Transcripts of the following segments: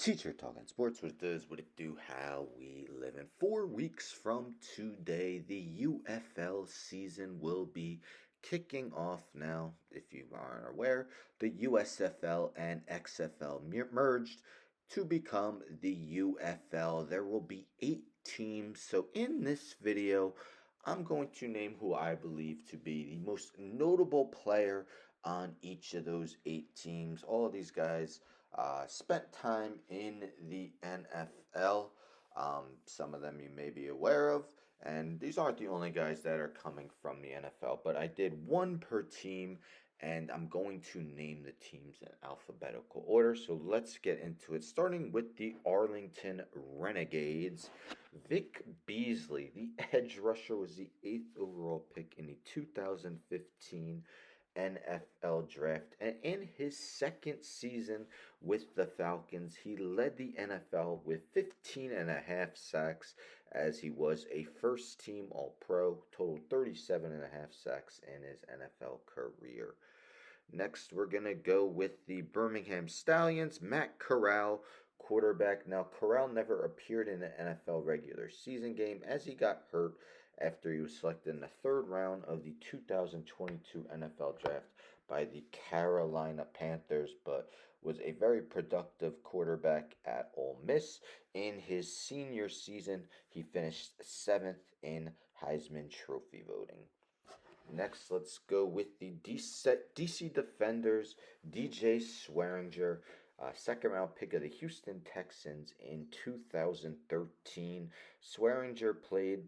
Teacher Talking Sports, what it does, what it do, how we live. In 4 weeks from today, the UFL season will be kicking off. Now, if you aren't aware, the USFL and XFL merged to become the UFL. There will be 8 teams. So in this video, I'm going to name who I believe to be the most notable player on each of those 8 teams. All of these guys spent time in the NFL. Some of them you may be aware of, and these aren't the only guys that are coming from the NFL, but I did one per team, and I'm going to name the teams in alphabetical order. So let's get into it, starting with the Arlington Renegades. Vic Beasley, the edge rusher, was the 8th overall pick in the 2015 NFL draft, and in his second season with the Falcons, he led the NFL with 15 and a half sacks, as he was a first-team All-Pro, totaled 37 and a half sacks in his NFL career. Next, we're going to go with the Birmingham Stallions, Matt Corral, quarterback. Now, Corral never appeared in an NFL regular season game, as he got hurt after he was selected in the 3rd round of the 2022 NFL draft by the Carolina Panthers, but was a very productive quarterback at Ole Miss. In his senior season, he finished 7th in Heisman Trophy voting. Next, let's go with the DC Defenders, DJ Swearinger, second-round pick of the Houston Texans in 2013. Swearinger played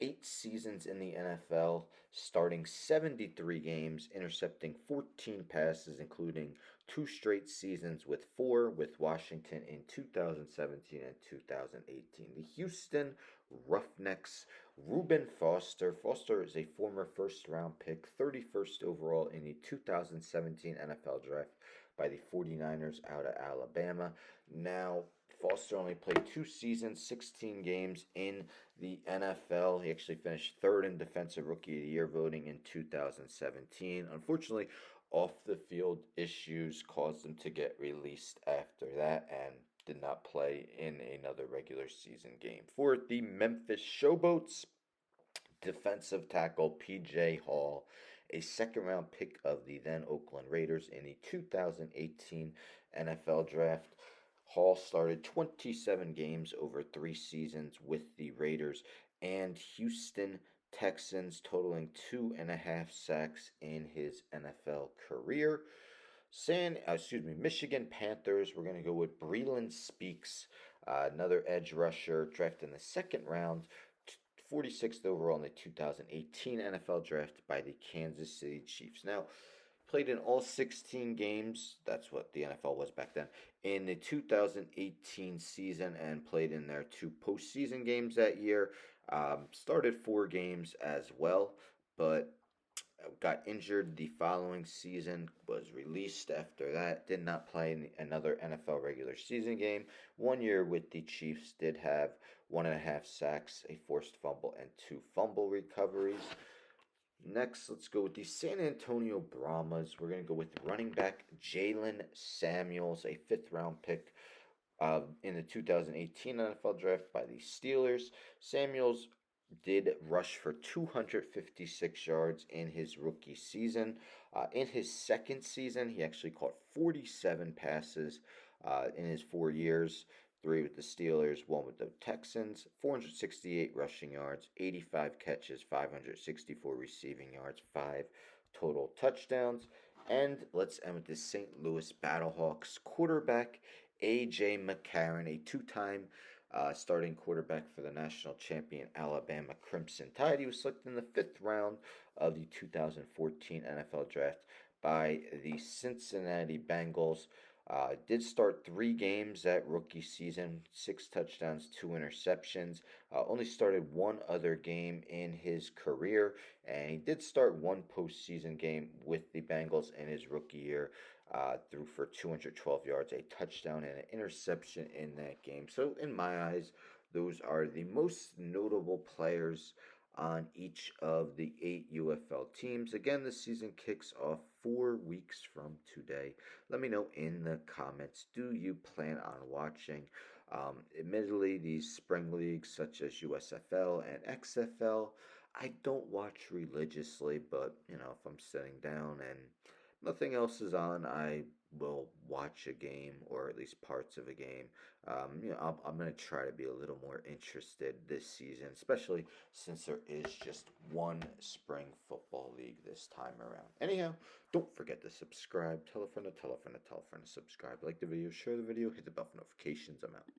8 seasons in the NFL, starting 73 games, intercepting 14 passes, including 2 straight seasons with 4 with Washington in 2017 and 2018. The Houston Roughnecks, Reuben Foster. Foster is a former first-round pick, 31st overall in the 2017 NFL draft by the 49ers out of Alabama. Now, Foster only played 2 seasons, 16 games in the NFL. He actually finished 3rd in Defensive Rookie of the Year voting in 2017. Unfortunately, off-the-field issues caused him to get released after that and did not play in another regular season game. For the Memphis Showboats, defensive tackle P.J. Hall, a second-round pick of the then Oakland Raiders in the 2018 NFL draft. Hall started 27 games over 3 seasons with the Raiders and Houston Texans, totaling 2.5 sacks in his NFL career. Michigan Panthers, we're going to go with Breeland Speaks, another edge rusher, drafted in the 2nd round, 46th overall in the 2018 NFL draft by the Kansas City Chiefs. Now, played in all 16 games, that's what the NFL was back then, in the 2018 season, and played in their 2 postseason games that year. Started 4 games as well, but got injured the following season, was released after that, did not play in another NFL regular season game. 1 year with the Chiefs, did have 1.5 sacks, a forced fumble, and 2 fumble recoveries. Next, let's go with the San Antonio Brahmas. We're going to go with running back Jalen Samuels, a 5th-round pick in the 2018 NFL draft by the Steelers. Samuels did rush for 256 yards in his rookie season. In his second season, he actually caught 47 passes in his 4 years. 3 with the Steelers, 1 with the Texans, 468 rushing yards, 85 catches, 564 receiving yards, 5 total touchdowns. And let's end with the St. Louis Battlehawks quarterback, A.J. McCarron, a 2-time starting quarterback for the national champion Alabama Crimson Tide. He was selected in the 5th round of the 2014 NFL draft by the Cincinnati Bengals. Did start 3 games that rookie season, 6 touchdowns, 2 interceptions. Only started 1 other game in his career, and he did start 1 postseason game with the Bengals in his rookie year. Threw for 212 yards, a touchdown, and an interception in that game. So in my eyes, those are the most notable players on each of the 8 UFL teams. Again, the season kicks off 4 weeks from today. Let me know in the comments, do you plan on watching? Admittedly, these spring leagues such as USFL and XFL, I don't watch religiously, but if I'm sitting down and nothing else is on, I will watch a game or at least parts of a game. I'm going to try to be a little more interested this season, especially since there is just one spring football league this time around. Anyhow, don't forget to subscribe. Tell a friend to tell a friend to tell a friend to subscribe. Like the video, share the video, hit the bell for notifications. I'm out.